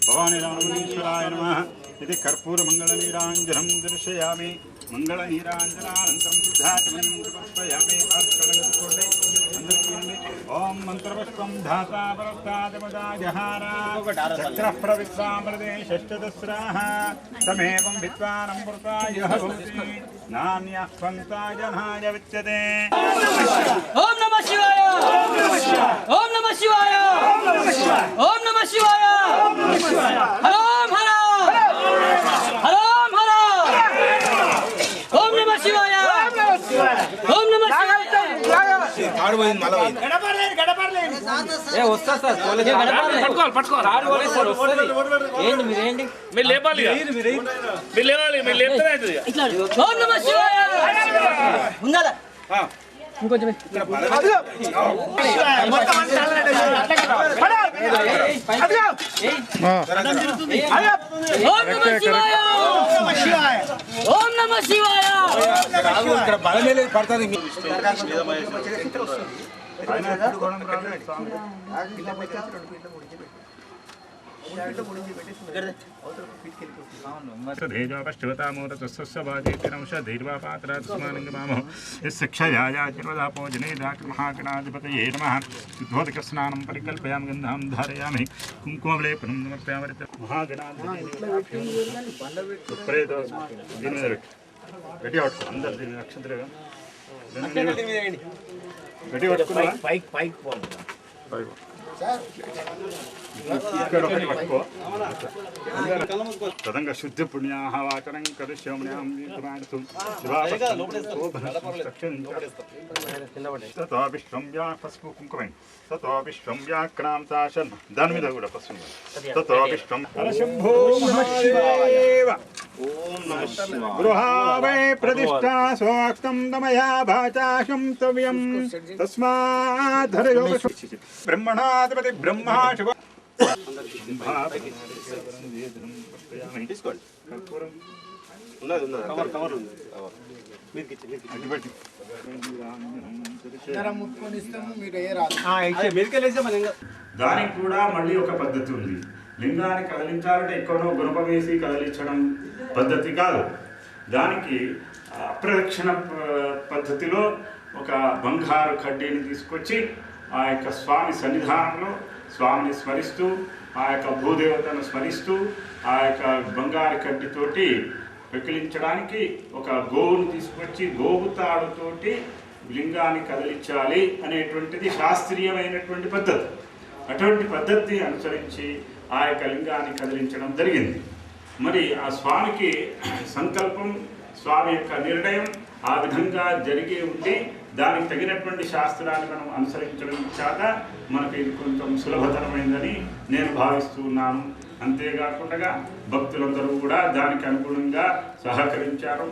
भवानीरामणीश्वराय नमः इति कर्पूरमङ्गलनीराञ्जनं दर्शयामि। मंगलनीराञ्जनानन्तरं सिद्धाचमनं समर्पयामि। ओम मंत्रपुष्पं धाता परस्तादपदाजहारा चक्रः प्रविश्वामृते षष्ठदस्राः तमेवं विद्वानमृताय भवति नान्यः स्वन्ताय जनाय विद्यते। ओम नमः शिवाय ओम नमः शिवाय ओम नमः शिवाय हरोम हरा हरोम हरा ओम नमः शिवाय ओम नमः शिवाय ఏ వస్తా సార్ పట్టుకోవాలి రాడు సార్ వస్తుంది ఏంటి మీరేంటి మీరు లేపాలి మీరు లేవాలి మీరు లేపితే అవుతుంది ఇట్లా ఓం నమః శివాయ ఉండాలా ఇంకొంచెం ఓం నమః శివాయ ఓం నమః శివాయ ఇక్కడ బలమేలే పడతాది महागणाधिपतये नमः उद्बोधकस्नानं परिकल्पयामि गन्धां धारयामि कुङ्कुमलेपनं समर्पयामि तदंग शुद्ध पुण्याः वाचनं करिष्याम्यहं दीप्तमानसं ततो विश्वं व्यापस्पु कुङ्कुमेन ततो विश्वं व्याक्रांताशन् दानविदगुड पस्सु ततो विश्वं शंभो महादेव ओम नमः शिवाय गृहावै प्रतिष्ठा स्वक्तं तमया भाचाशं तव्यं तस्मात् धरयो ब्रह्मणाधिपति ब्रह्मा शिव దానికి కూడా మళ్ళీ ఒక పద్ధతి ఉంది. లింగాన్ని కదిలించాలంటే ఎక్కువనో గుణప వేసి కదిలించడం పద్ధతి కాదు. దానికి అప్రదక్షిణ పద్ధతిలో ఒక బంగారు కడ్డీని తీసుకొచ్చి ఆ యొక్క స్వామి సన్నిధానంలో స్వామిని స్మరిస్తూ ఆ యొక్క భూదేవతను స్మరిస్తూ ఆ యొక్క బంగారు కడ్డితోటి వెకిలించడానికి ఒక గోవును తీసుకొచ్చి గోవు తాడుతోటి లింగాన్ని కదిలించాలి అనేటువంటిది శాస్త్రీయమైనటువంటి పద్ధతి. అటువంటి పద్ధతిని అనుసరించి ఆ యొక్క లింగాన్ని కదిలించడం జరిగింది. మరి ఆ స్వామికి సంకల్పం స్వామి యొక్క నిర్ణయం ఆ విధంగా జరిగే ఉంది. దానికి తగినటువంటి శాస్త్రాన్ని మనం అనుసరించడం చేత మనకు ఇది కొంచెం సులభతరమైందని నేను భావిస్తున్నాను. అంతేకాకుండా భక్తులందరూ కూడా దానికి అనుగుణంగా సహకరించారు.